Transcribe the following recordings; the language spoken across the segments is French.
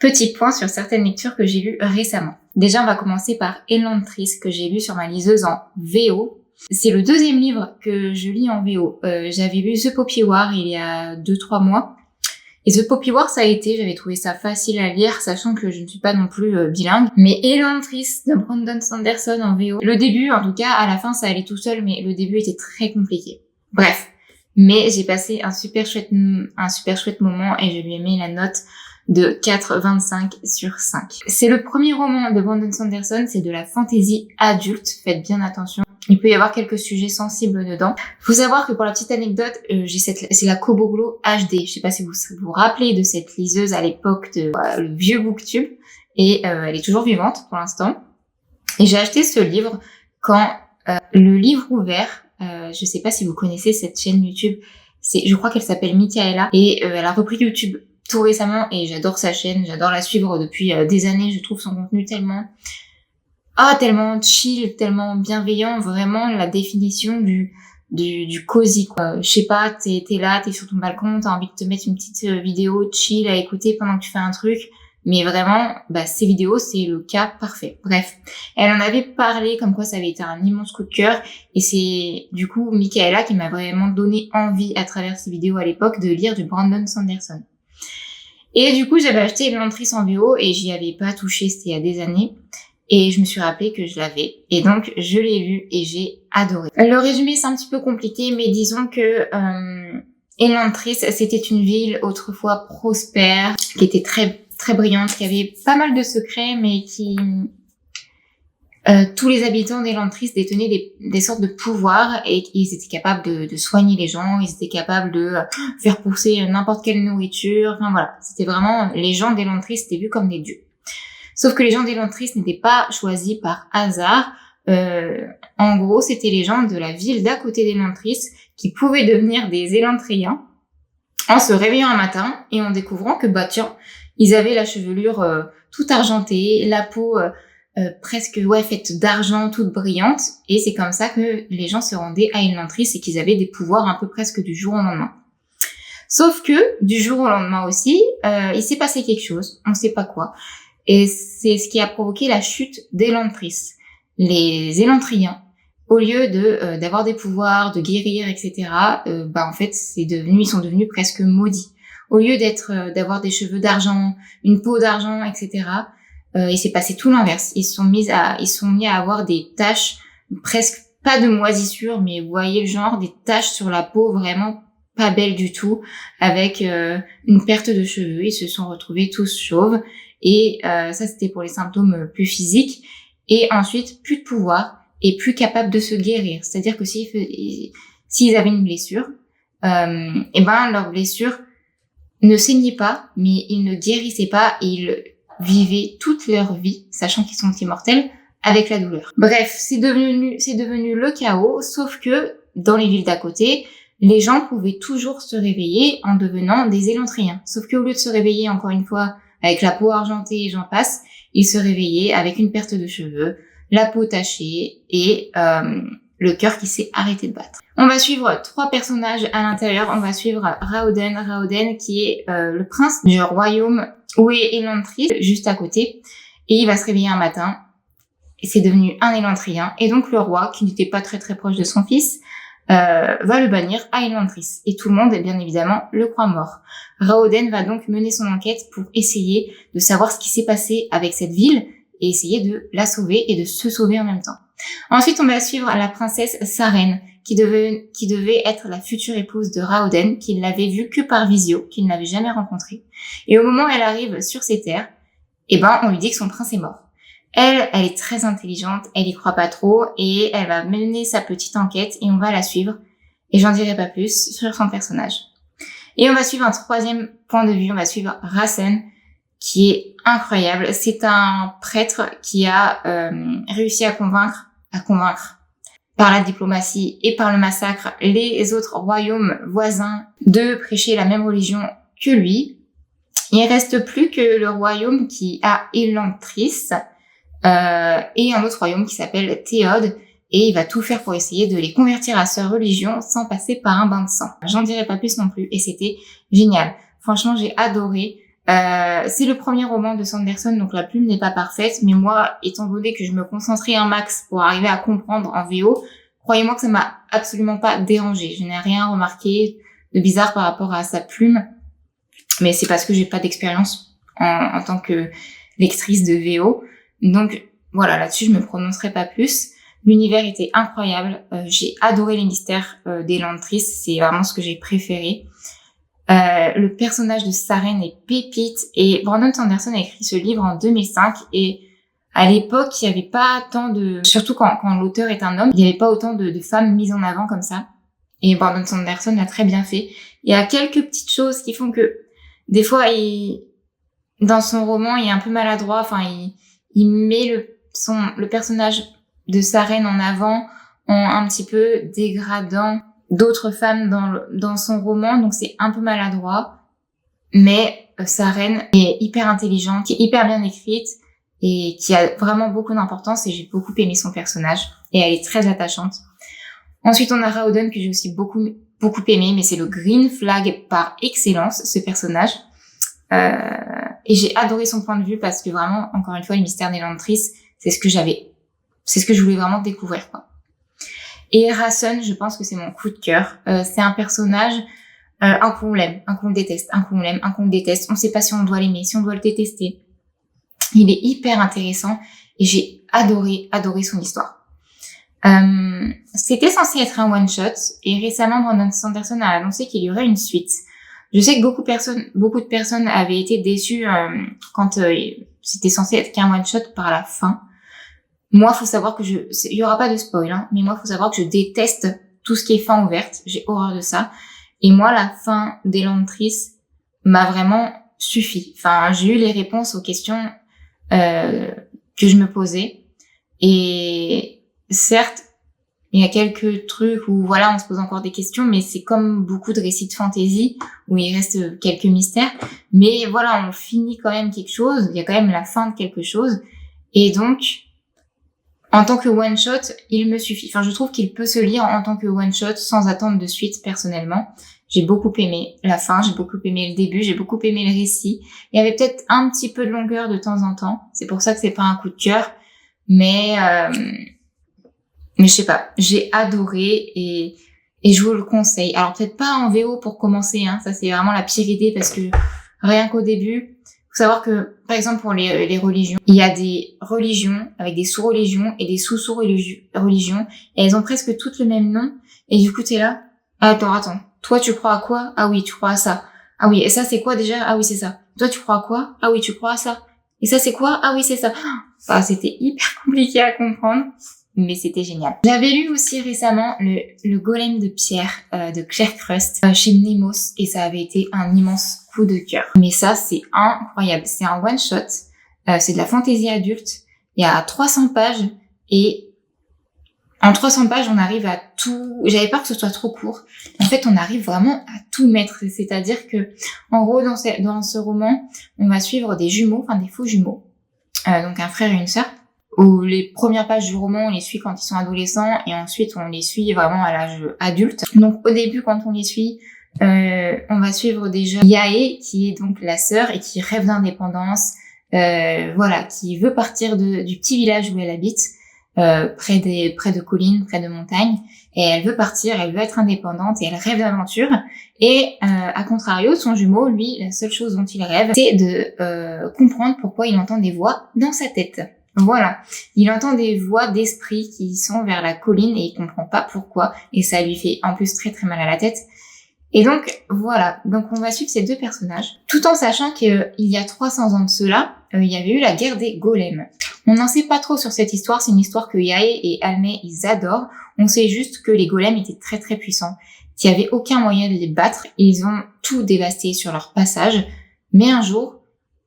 Petit point sur certaines lectures que j'ai lues récemment. Déjà, on va commencer par Elantris, que j'ai lu sur ma liseuse en VO. C'est le deuxième livre que je lis en VO. J'avais lu The Poppy War il y a 2-3 mois. Et The Poppy War, j'avais trouvé ça facile à lire, sachant que je ne suis pas non plus bilingue. Mais Elantris de Brandon Sanderson en VO. Le début, en tout cas, à la fin, ça allait tout seul, mais le début était très compliqué. Bref. Mais j'ai passé un super chouette moment et je lui ai mis la note de 4,25 sur 5. C'est le premier roman de Brandon Sanderson, c'est de la fantasy adulte, faites bien attention. Il peut y avoir quelques sujets sensibles dedans. Faut savoir que pour la petite anecdote, c'est la Koboglo HD. Je sais pas si vous vous rappelez de cette liseuse à l'époque de le vieux Booktube. Et elle est toujours vivante pour l'instant. Et j'ai acheté ce livre quand le livre ouvert, je sais pas si vous connaissez cette chaîne YouTube, je crois qu'elle s'appelle Michaela. Et elle a repris YouTube tout récemment et j'adore sa chaîne, j'adore la suivre depuis des années. Je trouve son contenu tellement chill, tellement bienveillant, vraiment la définition du cosy, quoi. Je sais pas, t'es là, t'es sur ton balcon, t'as envie de te mettre une petite vidéo chill à écouter pendant que tu fais un truc, mais vraiment, ces vidéos, c'est le cas parfait. Bref, elle en avait parlé comme quoi ça avait été un immense coup de cœur, et c'est du coup Michaela qui m'a vraiment donné envie à travers ces vidéos à l'époque de lire du Brandon Sanderson. Et du coup, j'avais acheté Elantris en VO et j'y avais pas touché, c'était il y a des années. Et je me suis rappelé que je l'avais. Et donc, je l'ai lu et j'ai adoré. Le résumé, c'est un petit peu compliqué, mais disons que Elantris, c'était une ville autrefois prospère, qui était très, très brillante, qui avait pas mal de secrets, mais qui... tous les habitants d'Elantris détenaient des sortes de pouvoirs et ils étaient capables de soigner les gens, ils étaient capables de faire pousser n'importe quelle nourriture. Enfin voilà, c'était vraiment... Les gens d'Elantris étaient vus comme des dieux. Sauf que les gens d'Elantris n'étaient pas choisis par hasard. En gros, c'était les gens de la ville d'à côté d'Elantris qui pouvaient devenir des Élantriens en se réveillant un matin et en découvrant que, tiens, ils avaient la chevelure toute argentée, la peau presque faite d'argent, toute brillante. Et c'est comme ça que les gens se rendaient à Elantris et qu'ils avaient des pouvoirs un peu presque du jour au lendemain. Sauf que, du jour au lendemain aussi, il s'est passé quelque chose, on ne sait pas quoi. Et c'est ce qui a provoqué la chute d'Elantris. Les Élantriens, au lieu d'avoir des pouvoirs, de guérir, etc., en fait, ils sont devenus presque maudits. Au lieu d'avoir des cheveux d'argent, une peau d'argent, etc., il s'est passé tout l'inverse. Ils sont mis à avoir des taches, presque pas de moisissure, mais vous voyez le genre, des taches sur la peau vraiment pas belles du tout, avec une perte de cheveux. Ils se sont retrouvés tous chauves. Et ça, c'était pour les symptômes plus physiques. Et ensuite, plus de pouvoir et plus capable de se guérir. C'est-à-dire que s'ils avaient une blessure, leur blessure ne saignait pas, mais ils ne guérissaient pas et ils vivaient toute leur vie, sachant qu'ils sont immortels, avec la douleur. Bref, c'est devenu le chaos, sauf que dans les villes d'à côté, les gens pouvaient toujours se réveiller en devenant des Élantriens. Sauf qu'au lieu de se réveiller, encore une fois, avec la peau argentée et j'en passe, ils se réveillaient avec une perte de cheveux, la peau tachée et le cœur qui s'est arrêté de battre. On va suivre 3 personnages à l'intérieur. On va suivre Raoden qui est le prince du royaume où est Elantris, juste à côté. Et il va se réveiller un matin et c'est devenu un Élantrien. Et donc le roi, qui n'était pas très très proche de son fils, va le bannir à Elantris. Et tout le monde, bien évidemment, le croit mort. Raoden va donc mener son enquête pour essayer de savoir ce qui s'est passé avec cette ville et essayer de la sauver et de se sauver en même temps. Ensuite, on va suivre la princesse Sarene, qui devait être la future épouse de Raoden, qu'il n'avait vue que par visio, qu'il n'avait jamais rencontrée. Et au moment où elle arrive sur ces terres, on lui dit que son prince est mort. Elle est très intelligente, elle y croit pas trop et elle va mener sa petite enquête et on va la suivre. Et j'en dirai pas plus sur son personnage. Et on va suivre un 3e point de vue, on va suivre Racen, qui est incroyable. C'est un prêtre qui a réussi à convaincre par la diplomatie et par le massacre les autres royaumes voisins de prêcher la même religion que lui. Il reste plus que le royaume qui a Elantris, et un autre royaume qui s'appelle Théode, et il va tout faire pour essayer de les convertir à sa religion sans passer par un bain de sang. J'en dirai pas plus non plus, et c'était génial. Franchement, j'ai adoré. C'est le premier roman de Sanderson, donc la plume n'est pas parfaite, mais moi, étant donné que je me concentrais un max pour arriver à comprendre en VO, croyez-moi que ça m'a absolument pas dérangé. Je n'ai rien remarqué de bizarre par rapport à sa plume, mais c'est parce que j'ai pas d'expérience en tant que lectrice de VO. Donc voilà, là-dessus, je me prononcerai pas plus. L'univers était incroyable. J'ai adoré les mystères des Lantris. C'est vraiment ce que j'ai préféré. Le personnage de Saren est pépite. Et Brandon Sanderson a écrit ce livre en 2005. Et à l'époque, il n'y avait pas tant de... Surtout quand l'auteur est un homme, il n'y avait pas autant de femmes mises en avant comme ça. Et Brandon Sanderson l'a très bien fait. Il y a quelques petites choses qui font que des fois, dans son roman, il est un peu maladroit. Enfin, il met le personnage de Saren en avant en un petit peu dégradant d'autres femmes dans son roman, donc c'est un peu maladroit, mais Saren est hyper intelligente, qui est hyper bien écrite et qui a vraiment beaucoup d'importance, et j'ai beaucoup aimé son personnage et elle est très attachante. Ensuite, on a Raoden que j'ai aussi beaucoup aimé, mais c'est le green flag par excellence, ce personnage. Et j'ai adoré son point de vue parce que vraiment, encore une fois, les mystères des Lantris, c'est ce que je voulais vraiment découvrir, quoi. Et Rason, je pense que c'est mon coup de cœur. C'est un personnage, un coup on l'aime, un coup on le déteste, un coup on l'aime, un coup on le déteste. On sait pas si on doit l'aimer, si on doit le détester. Il est hyper intéressant et j'ai adoré son histoire. C'était censé être un one-shot et récemment, Brandon Sanderson a annoncé qu'il y aurait une suite. Je sais que beaucoup de personnes avaient été déçues quand c'était censé être qu'un one-shot par la fin. Moi, faut savoir que il y aura pas de spoil, hein, mais moi, faut savoir que je déteste tout ce qui est fin ouverte. J'ai horreur de ça. Et moi, la fin des Lantris m'a vraiment suffi. Enfin, j'ai eu les réponses aux questions que je me posais. Et certes, il y a quelques trucs où voilà, on se pose encore des questions, mais c'est comme beaucoup de récits de fantasy où il reste quelques mystères. Mais voilà, on finit quand même quelque chose. Il y a quand même la fin de quelque chose. Et donc, en tant que one-shot, il me suffit. Enfin, je trouve qu'il peut se lire en tant que one-shot sans attendre de suite, personnellement. J'ai beaucoup aimé la fin, j'ai beaucoup aimé le début, j'ai beaucoup aimé le récit. Il y avait peut-être un petit peu de longueur de temps en temps. C'est pour ça que c'est pas un coup de cœur. Mais je sais pas, j'ai adoré et je vous le conseille. Alors peut-être pas en VO pour commencer, hein. Ça c'est vraiment la pire idée parce que rien qu'au début, faut savoir que, par exemple, pour les religions, il y a des religions avec des sous-religions et des sous-sous-religions, et elles ont presque toutes le même nom, et du coup, t'es là, attends, toi, tu crois à quoi? Ah oui, tu crois à ça. Ah oui, et ça, c'est quoi déjà? Ah oui, c'est ça. Toi, tu crois à quoi? Ah oui, tu crois à ça. Et ça, c'est quoi? Ah oui, c'est ça. Enfin, c'était hyper compliqué à comprendre, mais c'était génial. J'avais lu aussi récemment le Golem de pierre de Claire Crust chez Nemos, et ça avait été un immense coup de cœur. Mais ça, c'est incroyable. C'est un one shot. C'est de la fantaisie adulte. Il y a 300 pages et en 300 pages, on arrive à tout. J'avais peur que ce soit trop court. En fait, on arrive vraiment à tout mettre. C'est-à-dire que, en gros, dans ce roman, on va suivre des jumeaux, enfin des faux jumeaux, donc un frère et une sœur. Où les premières pages du roman, on les suit quand ils sont adolescents et ensuite on les suit vraiment à l'âge adulte. Donc au début, quand on les suit, on va suivre déjà Yae, qui est donc la sœur et qui rêve d'indépendance, voilà, qui veut partir du petit village où elle habite, près de collines, près de montagnes, et elle veut partir, elle veut être indépendante et elle rêve d'aventure. Et à contrario, son jumeau, lui, la seule chose dont il rêve, c'est de comprendre pourquoi il entend des voix dans sa tête. Voilà, il entend des voix d'esprit qui sont vers la colline et il comprend pas pourquoi, et ça lui fait en plus très très mal à la tête. Et donc voilà, donc on va suivre ces deux personnages, tout en sachant qu'il y a 300 ans de cela, il y avait eu la guerre des golems. On n'en sait pas trop sur cette histoire, c'est une histoire que Yae et Almé ils adorent. On sait juste que les golems étaient très très puissants, qu'il n'y avait aucun moyen de les battre, et ils ont tout dévasté sur leur passage, mais un jour,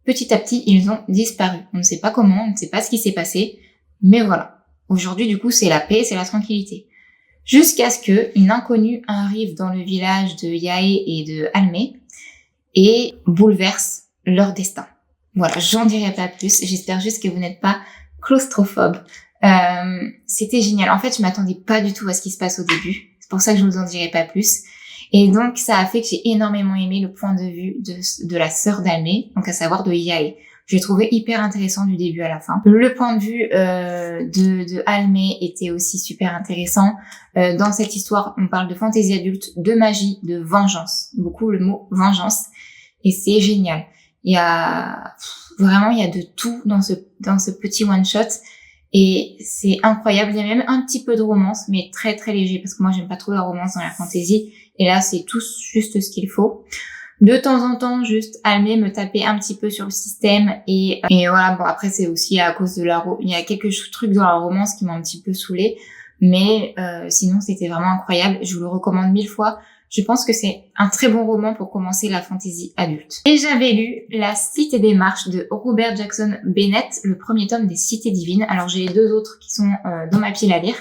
petit à petit, ils ont disparu. On ne sait pas comment, on ne sait pas ce qui s'est passé, mais voilà. Aujourd'hui, du coup, c'est la paix, c'est la tranquillité. Jusqu'à ce qu'une inconnue arrive dans le village de Yae et de Almé et bouleverse leur destin. Voilà, j'en dirai pas plus. J'espère juste que vous n'êtes pas claustrophobe. C'était génial. En fait, je m'attendais pas du tout à ce qui se passe au début. C'est pour ça que je vous en dirai pas plus. Et donc, ça a fait que j'ai énormément aimé le point de vue de la sœur d'Almé, donc à savoir de Yae. J'ai trouvé hyper intéressant du début à la fin. Le point de vue de Almé était aussi super intéressant. Dans cette histoire, on parle de fantaisie adulte, de magie, de vengeance. Beaucoup le mot vengeance. Et c'est génial. Il y a de tout dans ce petit one-shot. Et c'est incroyable. Il y a même un petit peu de romance, mais très très léger, parce que moi j'aime pas trop la romance dans la fantasy. Et là, c'est tout juste ce qu'il faut. De temps en temps, juste Almé me tapait un petit peu sur le système et voilà. Bon, après c'est aussi à cause de il y a quelques trucs dans la romance qui m'ont un petit peu saoulée, mais sinon c'était vraiment incroyable. Je vous le recommande 1000 fois. Je pense que c'est un très bon roman pour commencer la fantasy adulte. Et j'avais lu La Cité des Marches de Robert Jackson Bennett, le premier tome des Cités divines. Alors j'ai les 2 autres qui sont dans ma pile à lire.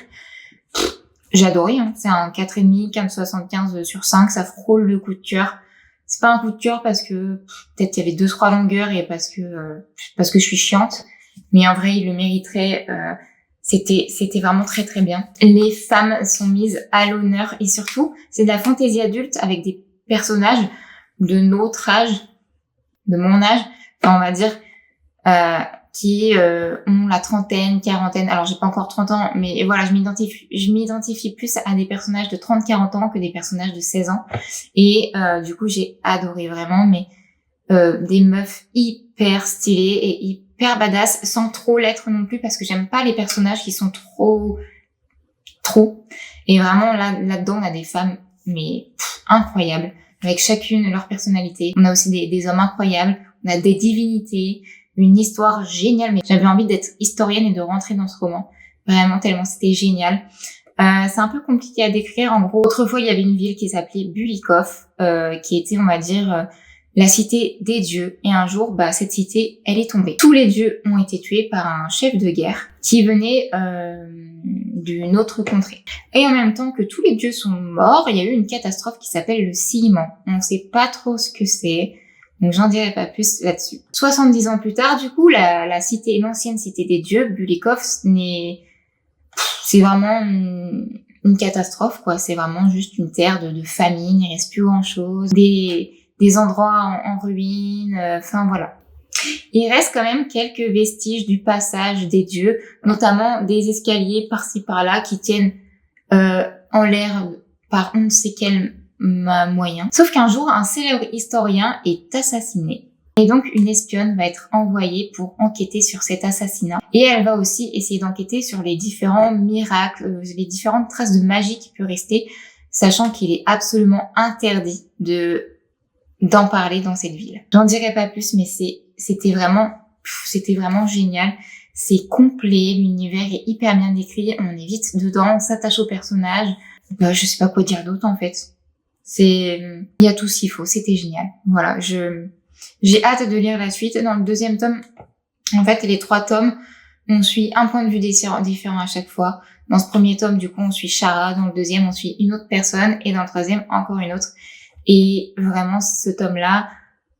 J'ai adoré, hein. C'est un 4,5, 4,75 sur 5, ça frôle le coup de cœur. C'est pas un coup de cœur parce que peut-être il y avait 2-3 longueurs et parce que je suis chiante, mais en vrai il le mériterait. C'était vraiment très très bien. Les femmes sont mises à l'honneur et surtout c'est de la fantaisie adulte avec des personnages de notre âge, de mon âge, enfin on va dire, qui ont la trentaine, quarantaine. Alors j'ai pas encore 30 ans, mais voilà, je m'identifie plus à des personnages de 30-40 ans que des personnages de 16 ans. Et du coup j'ai adoré vraiment, mais des meufs hyper stylées et hyper badass, sans trop l'être non plus, parce que j'aime pas les personnages qui sont trop. Et vraiment là-dedans on a des femmes mais incroyables, avec chacune leur personnalité. On a aussi des hommes incroyables, on a des divinités, une histoire géniale, mais j'avais envie d'être historienne et de rentrer dans ce roman. Vraiment, tellement c'était génial. C'est un peu compliqué à décrire. En gros, autrefois, il y avait une ville qui s'appelait Bulikov, qui était, on va dire, la cité des dieux. Et un jour, cette cité, elle est tombée. Tous les dieux ont été tués par un chef de guerre qui venait d'une autre contrée. Et en même temps que tous les dieux sont morts, il y a eu une catastrophe qui s'appelle le sillement. On ne sait pas trop ce que c'est. Donc j'en dirai pas plus là-dessus. 70 ans plus tard, du coup, l'ancienne cité des dieux, Bulikov, c'est vraiment une catastrophe, quoi. C'est vraiment juste une terre de famine, il reste plus grand chose, des endroits en ruine, enfin voilà. Il reste quand même quelques vestiges du passage des dieux, notamment des escaliers par-ci par-là qui tiennent en l'air par on ne sait quel moyen. Sauf qu'un jour, un célèbre historien est assassiné. Et donc, une espionne va être envoyée pour enquêter sur cet assassinat. Et elle va aussi essayer d'enquêter sur les différents miracles, les différentes traces de magie qui peuvent rester, sachant qu'il est absolument interdit d'en parler dans cette ville. J'en dirai pas plus, mais c'était vraiment génial. C'est complet, l'univers est hyper bien décrit, on est vite dedans, on s'attache au personnage. Je sais pas quoi dire d'autre en fait. Il y a tout ce qu'il faut, c'était génial. Voilà, j'ai hâte de lire la suite. Dans le 2e tome, en fait, les 3 tomes, on suit un point de vue différent à chaque fois. Dans ce 1er tome, du coup, on suit Shara. Dans le 2e, on suit une autre personne. Et dans le 3e, encore une autre. Et vraiment, ce tome-là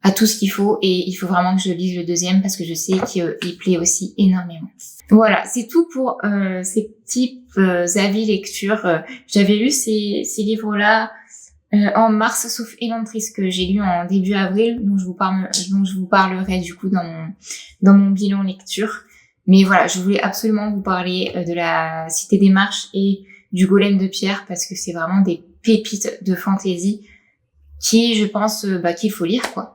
a tout ce qu'il faut. Et il faut vraiment que je lise le 2e parce que je sais qu'il plaît aussi énormément. Voilà, c'est tout pour ces petits avis lecture. J'avais lu ces livres-là en mars, sauf Elantris que j'ai lu en début avril, dont je vous parlerai du coup dans mon bilan lecture. Mais voilà, je voulais absolument vous parler de la Cité des Marches et du Golem de Pierre parce que c'est vraiment des pépites de fantaisie qui, je pense, qu'il faut lire, quoi.